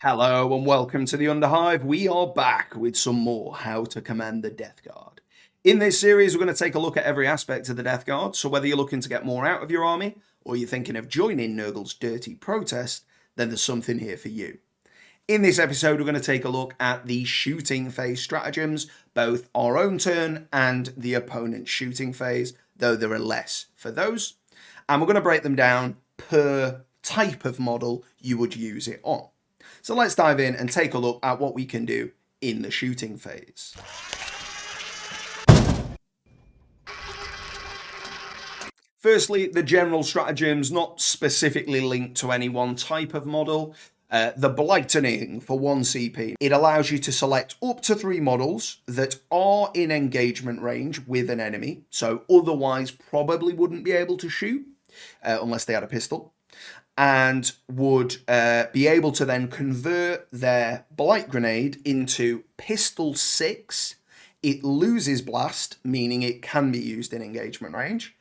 Hello and welcome to the Underhive. We are back with some more How to Command the Death Guard. In this series, we're going to take a look at every aspect of the Death Guard, so whether you're looking to get more out of your army, or you're thinking of joining Nurgle's dirty protest, then there's something here for you. In this episode, we're going to take a look at the shooting phase stratagems, both our own turn and the opponent's shooting phase, though there are less for those. And we're going to break them down per type of model you would use it on. So let's dive in and take a look at what we can do in the shooting phase. Firstly, the general stratagems, not specifically linked to any one type of model. The Blightening for 1 CP. It allows you to select up to 3 models that are in engagement range with an enemy, so otherwise probably wouldn't be able to shoot unless they had a pistol, and would be able to then convert their Blight grenade into Pistol 6. It loses blast, meaning it can be used in engagement range,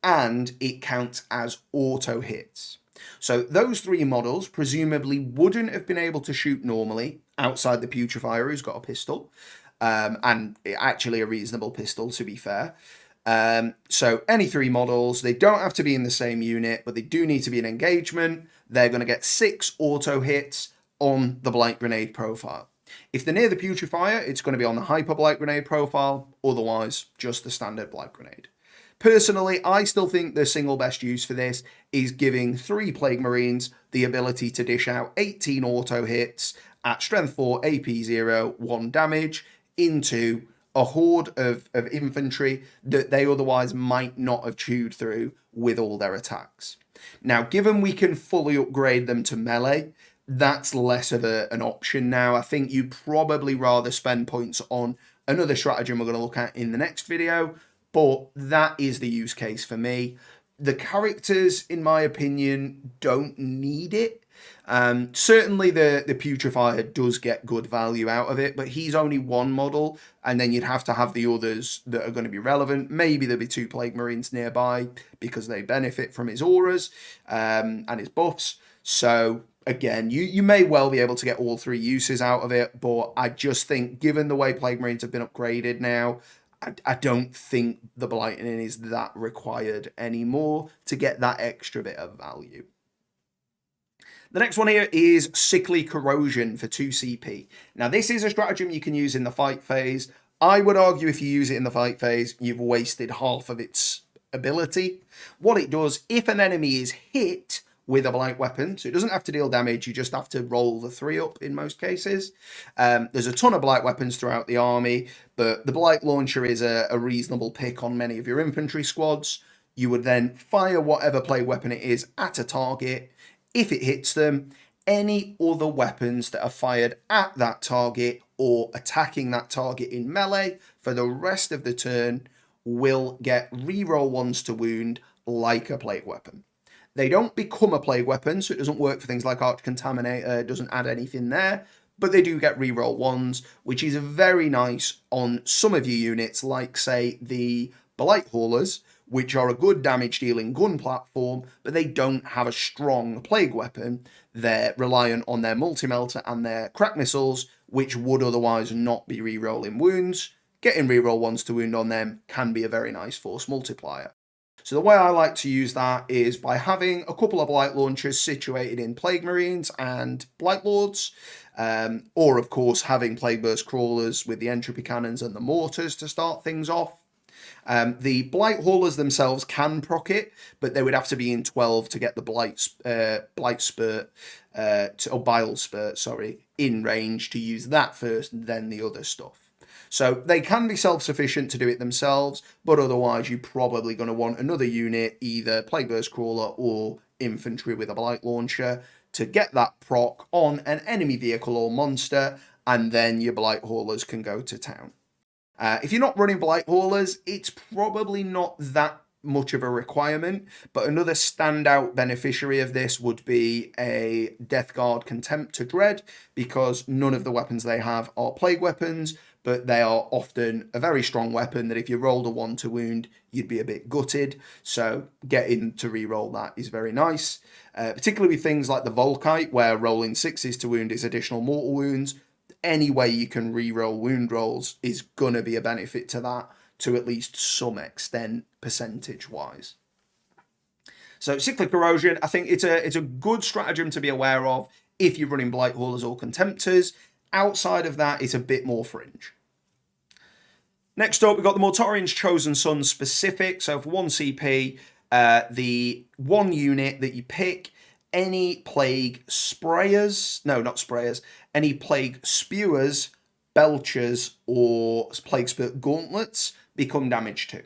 and it counts as auto hits. So those 3 models presumably wouldn't have been able to shoot normally outside the Putrefier who's got a pistol, and actually a reasonable pistol to be fair. So any 3 models, they don't have to be in the same unit, but they do need to be in engagement. They're going to get 6 auto hits on the Blight grenade profile. If they're near the Putrefier, it's going to be on the Hyper Blight grenade profile, otherwise just the standard Blight grenade. Personally, I still think the single best use for this is giving 3 Plague Marines the ability to dish out 18 auto hits at Strength 4, AP 0, 1 damage into a horde of infantry that they otherwise might not have chewed through with all their attacks. Now, given we can fully upgrade them to melee, that's less of an option now. I think you'd probably rather spend points on another stratagem we're going to look at in the next video, but that is the use case for me. The characters, in my opinion, don't need it. Certainly the Putrefier does get good value out of it, but he's only 1 model, and then you'd have to have the others that are going to be relevant. Maybe there'll be 2 Plague Marines nearby because they benefit from his auras and his buffs. So again, you may well be able to get all 3 uses out of it, but I just think given the way Plague Marines have been upgraded now, I don't think the Blightening is that required anymore to get that extra bit of value. The next one here is Sickly Corrosion for 2 CP. Now, this is a stratagem you can use in the fight phase. I would argue if you use it in the fight phase, you've wasted half of its ability. What it does, if an enemy is hit with a Blight weapon, so it doesn't have to deal damage, you just have to roll the 3 up in most cases. There's a ton of Blight weapons throughout the army, but the Blight launcher is a reasonable pick on many of your infantry squads. You would then fire whatever Plague weapon it is at a target. If it hits them, any other weapons that are fired at that target or attacking that target in melee for the rest of the turn will get reroll 1s to wound like a Plague weapon. They don't become a Plague weapon, so it doesn't work for things like Arch Contaminator, it doesn't add anything there, but they do get reroll 1s, which is very nice on some of your units, like, say, the Blight Haulers, which are a good damage-dealing gun platform, but they don't have a strong Plague weapon. They're reliant on their multi-melter and their crack missiles, which would otherwise not be re-rolling wounds. Getting reroll 1s to wound on them can be a very nice force multiplier. So the way I like to use that is by having a couple of Blight launchers situated in Plague Marines and Blight Lords, or of course having Plague Burst Crawlers with the entropy cannons and the mortars to start things off. The Blight Haulers themselves can proc it, but they would have to be in 12 to get the Blight Spurt, or Bile Spurt, sorry, in range to use that first and then the other stuff. So they can be self-sufficient to do it themselves, but otherwise you're probably going to want another unit, either Plague Burst Crawler or infantry with a Blight Launcher, to get that proc on an enemy vehicle or monster, and then your Blight Haulers can go to town. If you're not running Blight Haulers, it's probably not that much of a requirement, but another standout beneficiary of this would be a Death Guard Contempt to Dread, because none of the weapons they have are plague weapons, but they are often a very strong weapon that if you rolled a 1 to wound, you'd be a bit gutted. So getting to reroll that is very nice, particularly with things like the Volkite, where rolling 6s to wound is additional mortal wounds. Any way you can reroll wound rolls is going to be a benefit to that, to at least some extent, percentage-wise. So cyclic corrosion, I think it's a good stratagem to be aware of if you're running Blight Haulers or Contemptors. Outside of that, it's a bit more fringe. Next up, we've got the Mortarians Chosen Sons specific. So for 1 CP, the 1 unit that you pick, any plague sprayers, no, not sprayers, any plague spewers, belchers, or plague spurt gauntlets become damaged to.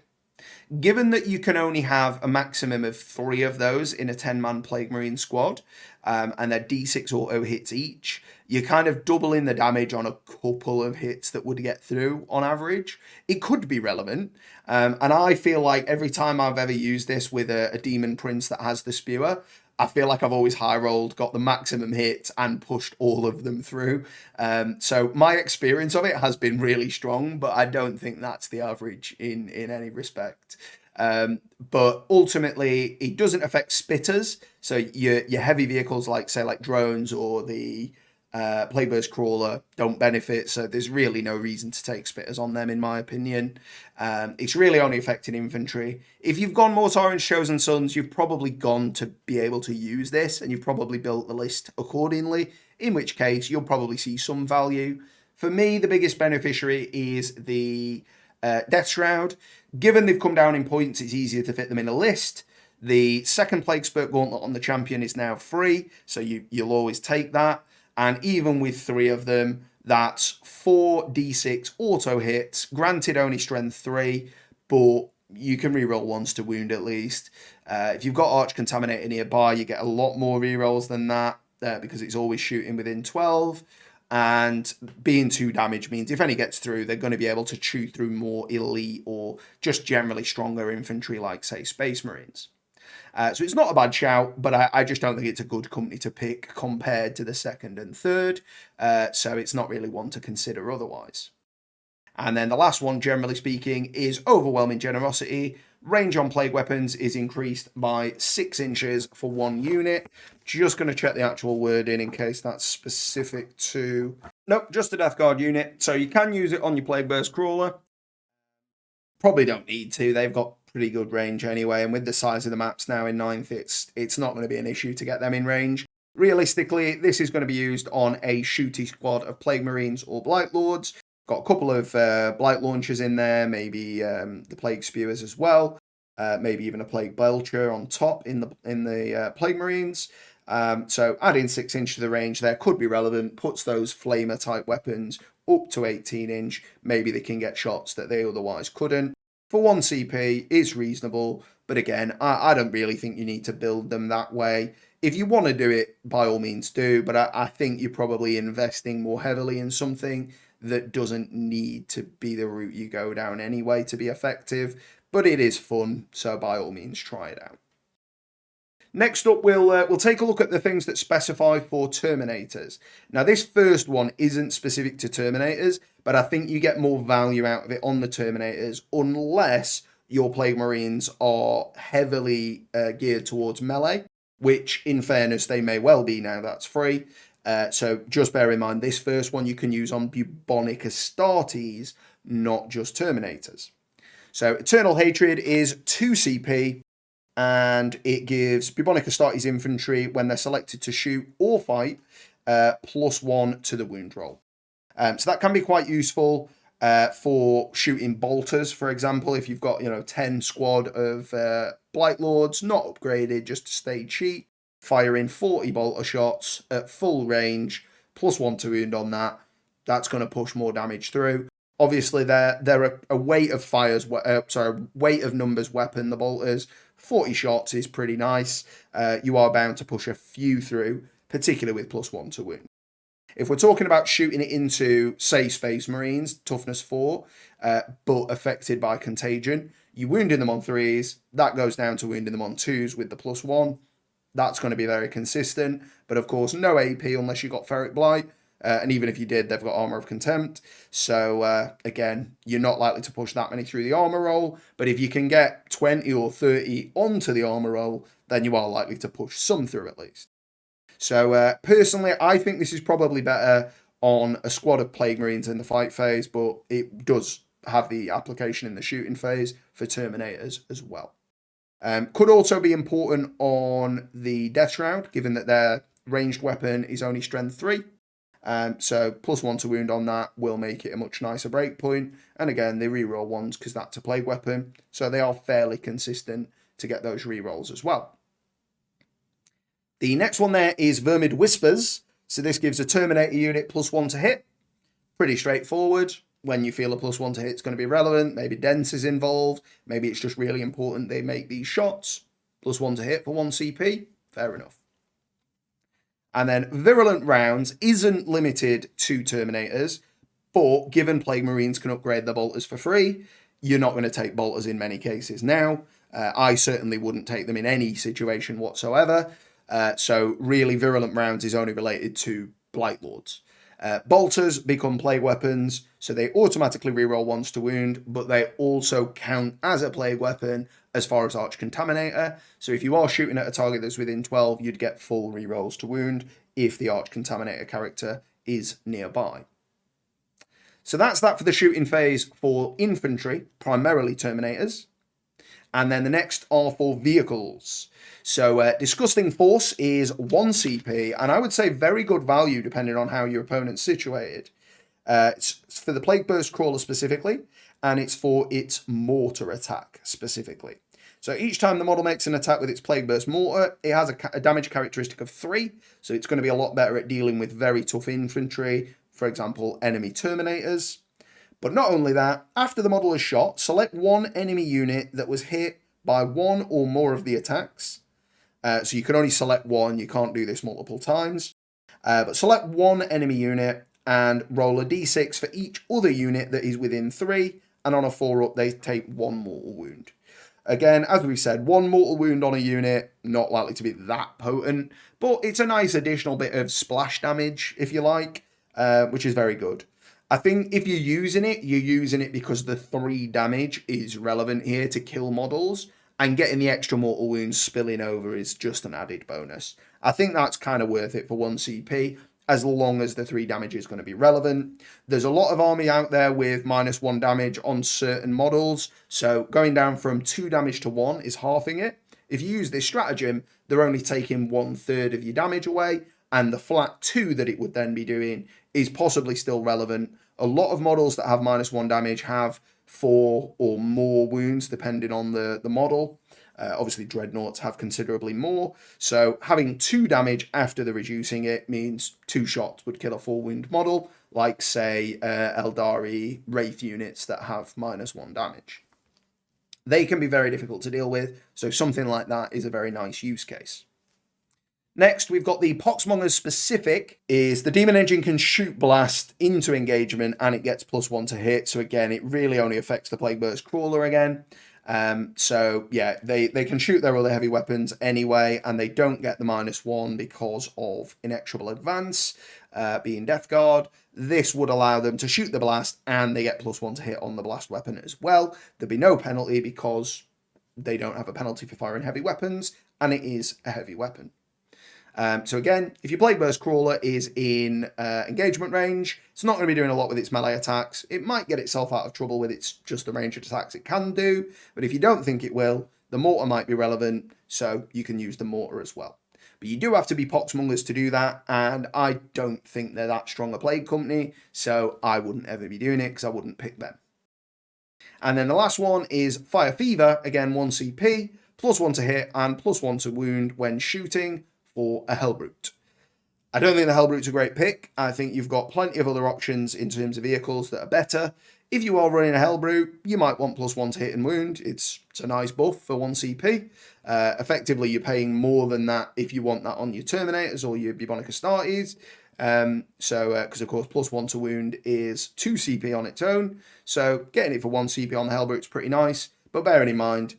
Given that you can only have a maximum of 3 of those in a 10-man Plague Marine squad, and they're D6 auto hits each, you're kind of doubling the damage on a couple of hits that would get through on average. It could be relevant, and I feel like every time I've ever used this with a Demon Prince that has the Spewer, I feel like I've always high rolled, got the maximum hit, and pushed all of them through. So my experience of it has been really strong, but I don't think that's the average in any respect. But ultimately, it doesn't affect spitters. So your heavy vehicles, like say like drones or the Plagueburst Crawler, don't benefit. So there's really no reason to take spitters on them, in my opinion. It's really only affecting infantry. If you've gone Mortarians Chosen Sons, you've probably gone to be able to use this, and you've probably built the list accordingly, in which case you'll probably see some value. For me, the biggest beneficiary is the Death Shroud. Given they've come down in points, it's easier to fit them in a list. The second Plague Spurt Gauntlet on the champion is now free, so you'll always take that. And even with 3 of them, that's 4 D6 auto hits, granted only strength 3, but you can reroll 1s to wound at least. If you've got Arch Contaminator nearby, you get a lot more rerolls than that, because it's always shooting within 12. And being 2 damage means if any gets through, they're going to be able to chew through more elite or just generally stronger infantry, like, say, Space Marines. So it's not a bad shout, but I just don't think it's a good company to pick compared to the second and third. So it's not really one to consider otherwise. And then the last one, generally speaking, is Overwhelming Generosity. Range on plague weapons is increased by 6 inches for 1 unit. Just going to check the actual wording in case that's specific to... Nope, just a Death Guard unit. So you can use it on your Plagueburst Crawler. Probably don't need to. They've got pretty good range anyway, and with the size of the maps now in 9th, it's not going to be an issue to get them in range. Realistically, this is going to be used on a shooty squad of Plague Marines or Blight Lords. Got a couple of Blight Launchers in there, maybe the Plague Spewers as well, maybe even a Plague Belcher on top in the Plague Marines. So adding 6 inch to the range there could be relevant, puts those Flamer type weapons up to 18 inch. Maybe they can get shots that they otherwise couldn't. For 1 CP, is reasonable, but again, I don't really think you need to build them that way. If you want to do it, by all means do, but I think you're probably investing more heavily in something that doesn't need to be the route you go down anyway to be effective, but it is fun, so by all means try it out. Next up, we'll take a look at the things that specify for Terminators. Now, this first one isn't specific to Terminators, but I think you get more value out of it on the Terminators unless your Plague Marines are heavily geared towards melee, which, in fairness, they may well be now that's free. So just bear in mind, this first one you can use on Bubonic Astartes, not just Terminators. So Eternal Hatred is 2 CP, and it gives Bubonic Astartes infantry, when they're selected to shoot or fight, +1 to the wound roll. So that can be quite useful for shooting bolters, for example, if you've got 10 squad of Blight Lords, not upgraded, just a stage sheet, firing 40 bolter shots at full range, +1 to wound on that. That's going to push more damage through. Obviously, they're a weight of weight of numbers weapon, the bolters. 40 shots is pretty nice. You are bound to push a few through, particularly with +1 to wound. If we're talking about shooting it into, say, Space Marines, toughness 4, but affected by contagion, you wounding them on 3s, that goes down to wounding them on 2s with the +1. That's going to be very consistent, but of course, no AP unless you've got Ferric Blight. And even if you did, they've got Armor of Contempt. So again, you're not likely to push that many through the armor roll. But if you can get 20 or 30 onto the armor roll, then you are likely to push some through at least. So personally, I think this is probably better on a squad of Plague Marines in the fight phase, but it does have the application in the shooting phase for Terminators as well. Could also be important on the Death Shroud, given that their ranged weapon is only strength 3. So +1 to wound on that will make it a much nicer breakpoint. And again, they reroll ones because that's a plague weapon. So they are fairly consistent to get those rerolls as well. The next one there is Vermid Whispers. So this gives a Terminator unit +1 to hit. Pretty straightforward. When you feel a +1 to hit, it's going to be relevant. Maybe Dense is involved. Maybe it's just really important they make these shots. +1 to hit for 1 CP. Fair enough. And then Virulent Rounds isn't limited to Terminators, but given Plague Marines can upgrade their bolters for free, you're not going to take bolters in many cases now. I certainly wouldn't take them in any situation whatsoever. So really, Virulent Rounds is only related to Blight Lords. Bolters become plague weapons, so they automatically reroll ones to wound, but they also count as a plague weapon as far as Arch Contaminator. So if you are shooting at a target that's within 12, you'd get full rerolls to wound if the Arch Contaminator character is nearby. So that's that for the shooting phase for infantry, primarily Terminators. And then the next are for vehicles. So Disgusting Force is 1 CP, and I would say very good value depending on how your opponent's situated. It's for the Plague Burst Crawler specifically, and it's for its mortar attack specifically. So each time the model makes an attack with its Plague Burst Mortar, it has a damage characteristic of 3, so it's going to be a lot better at dealing with very tough infantry, for example, enemy Terminators. But not only that, after the model is shot, select one enemy unit that was hit by one or more of the attacks. So you can only select one, you can't do this multiple times. But select one enemy unit and roll a d6 for each other unit that is within 3, and on a 4-up they take 1 mortal wound. Again, as we said, 1 mortal wound on a unit, not likely to be that potent, but it's a nice additional bit of splash damage, if you like, which is very good. I think if you're using it because the 3 damage is relevant here to kill models, and getting the extra mortal wounds spilling over is just an added bonus. I think that's kind of worth it for 1 CP, as long as the 3 damage is going to be relevant. There's a lot of army out there with -1 damage on certain models, so going down from 2 damage to 1 is halving it. If you use this stratagem, they're only taking 1/3 of your damage away, and the flat 2 that it would then be doing is possibly still relevant. A lot of models that have -1 damage have 4 or more wounds, depending on the model. Obviously, Dreadnoughts have considerably more. So having 2 damage after the reducing it means 2 shots would kill a 4 wound model, like, say, Eldari Wraith units that have -1 damage. They can be very difficult to deal with, so something like that is a very nice use case. Next, we've got the Poxmongers specific, is the Demon Engine can shoot blast into engagement and it gets +1 to hit. So again, it really only affects the Plague Burst Crawler again. So yeah, they can shoot their other heavy weapons anyway, and they don't get the -1 because of Inexorable Advance, being Death Guard. This would allow them to shoot the blast and they get +1 to hit on the blast weapon as well. There'd be no penalty because they don't have a penalty for firing heavy weapons, and it is a heavy weapon. So again, if your Plague Burst Crawler is in engagement range, it's not going to be doing a lot with its melee attacks. It might get itself out of trouble with its just the ranged attacks it can do, but if you don't think it will, the mortar might be relevant, so you can use the mortar as well. But you do have to be Poxmongers to do that, and I don't think they're that strong a plague company, so I wouldn't ever be doing it because I wouldn't pick them. And then the last one is Fire Fever, again 1 CP, +1 to hit and +1 to wound when shooting, for a Hellbrute. I don't think the Hellbrute's a great pick. I think you've got plenty of other options in terms of vehicles that are better. If you are running a Hellbrute, you might want +1 to hit and wound. It's a nice buff for 1 CP. Effectively, you're paying more than that if you want that on your Terminators or your Bubonic Astartes. Because of course, +1 to wound is 2 CP on its own. So getting it for 1 CP on the Hellbrute's pretty nice. But bearing in mind,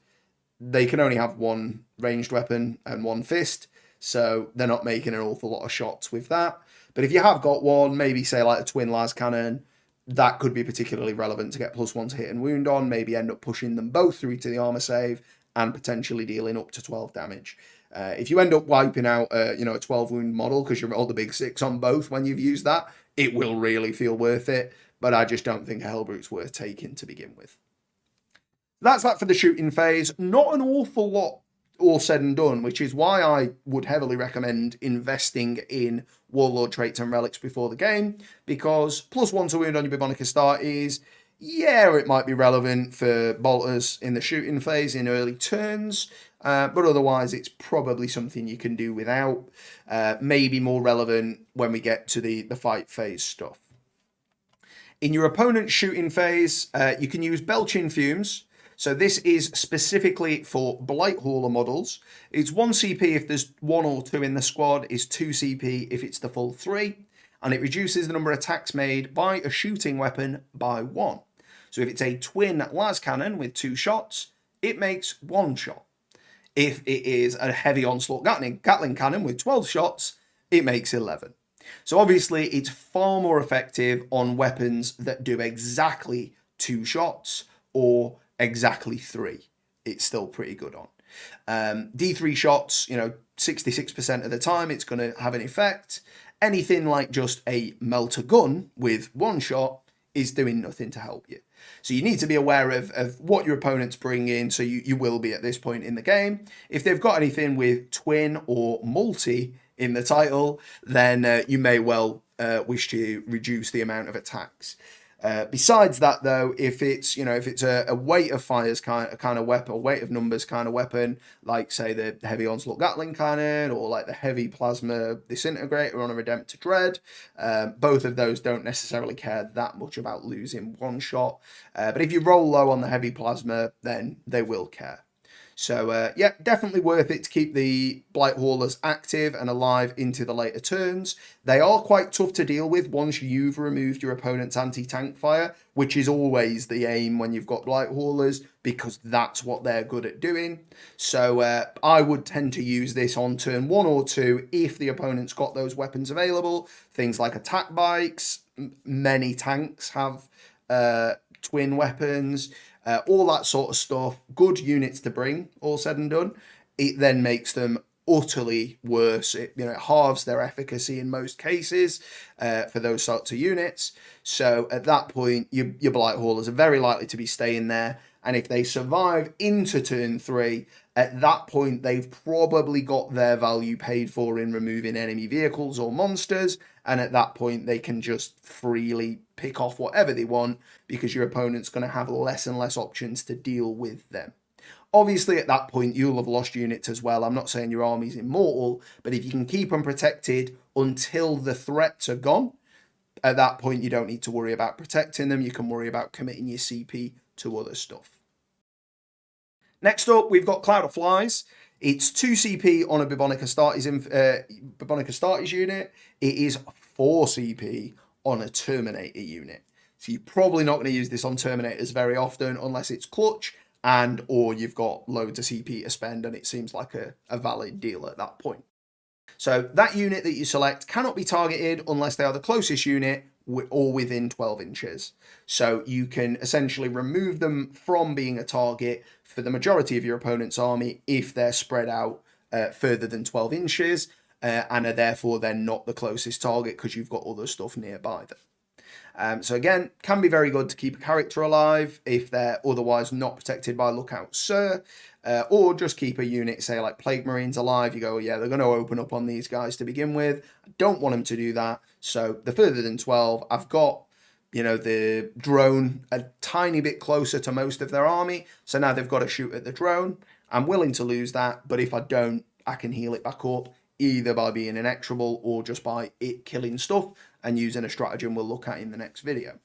they can only have 1 ranged weapon and 1 fist. So they're not making an awful lot of shots with that. But if you have got one, maybe say like a twin las cannon, that could be particularly relevant to get +1 to hit and wound on, maybe end up pushing them both through to the armor save and potentially dealing up to 12 damage. If you end up wiping out a 12 wound model because you rolled a big 6 on both when you've used that, it will really feel worth it, but I just don't think a Hellbrute's worth taking to begin with. That's that for the shooting phase. Not an awful lot all said and done, which is why I would heavily recommend investing in Warlord traits and relics before the game, because +1 to wound on your Bubonic Astartes, yeah, it might be relevant for bolters in the shooting phase in early turns, but otherwise it's probably something you can do without. Maybe more relevant when we get to the fight phase stuff. In your opponent's shooting phase, you can use Belching Fumes. So this is specifically for Blight Hauler models. It's 1 CP if there's 1 or 2 in the squad, is 2 CP if it's the full 3, and it reduces the number of attacks made by a shooting weapon by 1. So if it's a twin las cannon with 2 shots, it makes 1 shot. If it is a heavy onslaught Gatling cannon with 12 shots, it makes 11. So obviously it's far more effective on weapons that do exactly 2 shots or exactly 3. It's still pretty good on. D3 shots, 66% of the time it's going to have an effect. Anything like just a melter gun with 1 shot is doing nothing to help you. So you need to be aware of what your opponents bring in, so you will be at this point in the game. If they've got anything with twin or multi in the title, then you may well wish to reduce the amount of attacks. Besides that, though, if it's a weight of fires kind of weapon, or weight of numbers kind of weapon, like say the heavy onslaught Gatling cannon or like the heavy plasma disintegrator on a Redemptor Dread, both of those don't necessarily care that much about losing 1 shot. But if you roll low on the heavy plasma, then they will care. So, yeah, definitely worth it to keep the Blight Haulers active and alive into the later turns. They are quite tough to deal with once you've removed your opponent's anti-tank fire, which is always the aim when you've got Blight Haulers, because that's what they're good at doing. So, I would tend to use this on turn 1 or 2 if the opponent's got those weapons available. Things like attack bikes, many tanks have twin weapons, all that sort of stuff. Good units to bring, all said and done. It then makes them utterly worse. It halves their efficacy in most cases for those sorts of units. So at that point, your Blight Haulers are very likely to be staying there. And if they survive into turn 3, at that point, they've probably got their value paid for in removing enemy vehicles or monsters. And at that point, they can just freely pick off whatever they want, because your opponent's going to have less and less options to deal with them. Obviously, at that point, you'll have lost units as well. I'm not saying your army's immortal, but if you can keep them protected until the threats are gone, at that point, you don't need to worry about protecting them. You can worry about committing your CP to other stuff. Next up, we've got Cloud of Flies. It's 2 CP on a Bubonic Astartes unit. It is 4 CP on a Terminator unit. So you're probably not going to use this on Terminators very often unless it's clutch or you've got loads of CP to spend, and it seems like a valid deal at that point. So that unit that you select cannot be targeted unless they are the closest unit or within 12 inches. So you can essentially remove them from being a target for the majority of your opponent's army if they're spread out further than 12 inches and are therefore then not the closest target because you've got other stuff nearby them. So again, can be very good to keep a character alive if they're otherwise not protected by Lookout Sir, or just keep a unit, say like Plague Marines alive. You go, yeah, they're going to open up on these guys to begin with. I don't want them to do that. So the further than 12, I've got, the drone a tiny bit closer to most of their army. So now they've got to shoot at the drone. I'm willing to lose that, but if I don't, I can heal it back up, either by being inexorable or just by it killing stuff and using a stratagem we'll look at in the next video.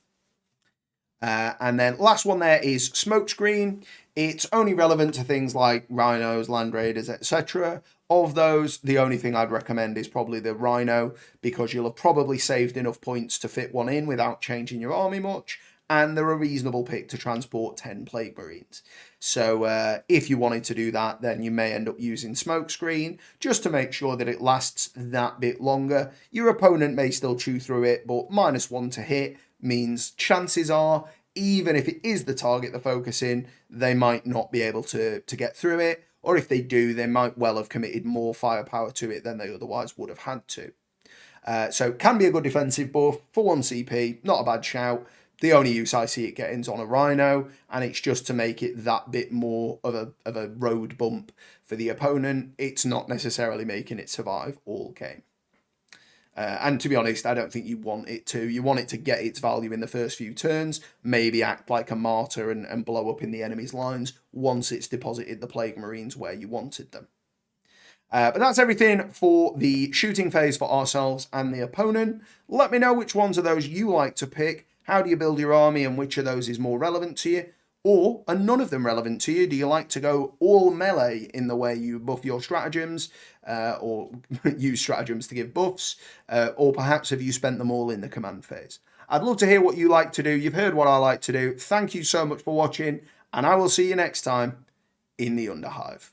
And then last one there is Smokescreen. It's only relevant to things like Rhinos, Land Raiders, etc. Of those, the only thing I'd recommend is probably the Rhino, because you'll have probably saved enough points to fit one in without changing your army much. and they're a reasonable pick to transport 10 Plague Marines. So if you wanted to do that, then you may end up using Smokescreen just to make sure that it lasts that bit longer. Your opponent may still chew through it, but -1 to hit means chances are, even if it is the target they're focusing, they might not be able to get through it, or if they do, they might well have committed more firepower to it than they otherwise would have had to. So can be a good defensive buff for 1 CP, not a bad shout. The only use I see it getting is on a Rhino, and it's just to make it that bit more of a road bump for the opponent. It's not necessarily making it survive all game. And to be honest, I don't think you want it to. You want it to get its value in the first few turns, maybe act like a martyr and blow up in the enemy's lines once it's deposited the Plague Marines where you wanted them. But that's everything for the shooting phase for ourselves and the opponent. Let me know which ones of those you like to pick. How do you build your army and which of those is more relevant to you? Or are none of them relevant to you? Do you like to go all melee in the way you buff your stratagems, or use stratagems to give buffs? Or perhaps have you spent them all in the command phase? I'd love to hear what you like to do. You've heard what I like to do. Thank you so much for watching, and I will see you next time in the Underhive.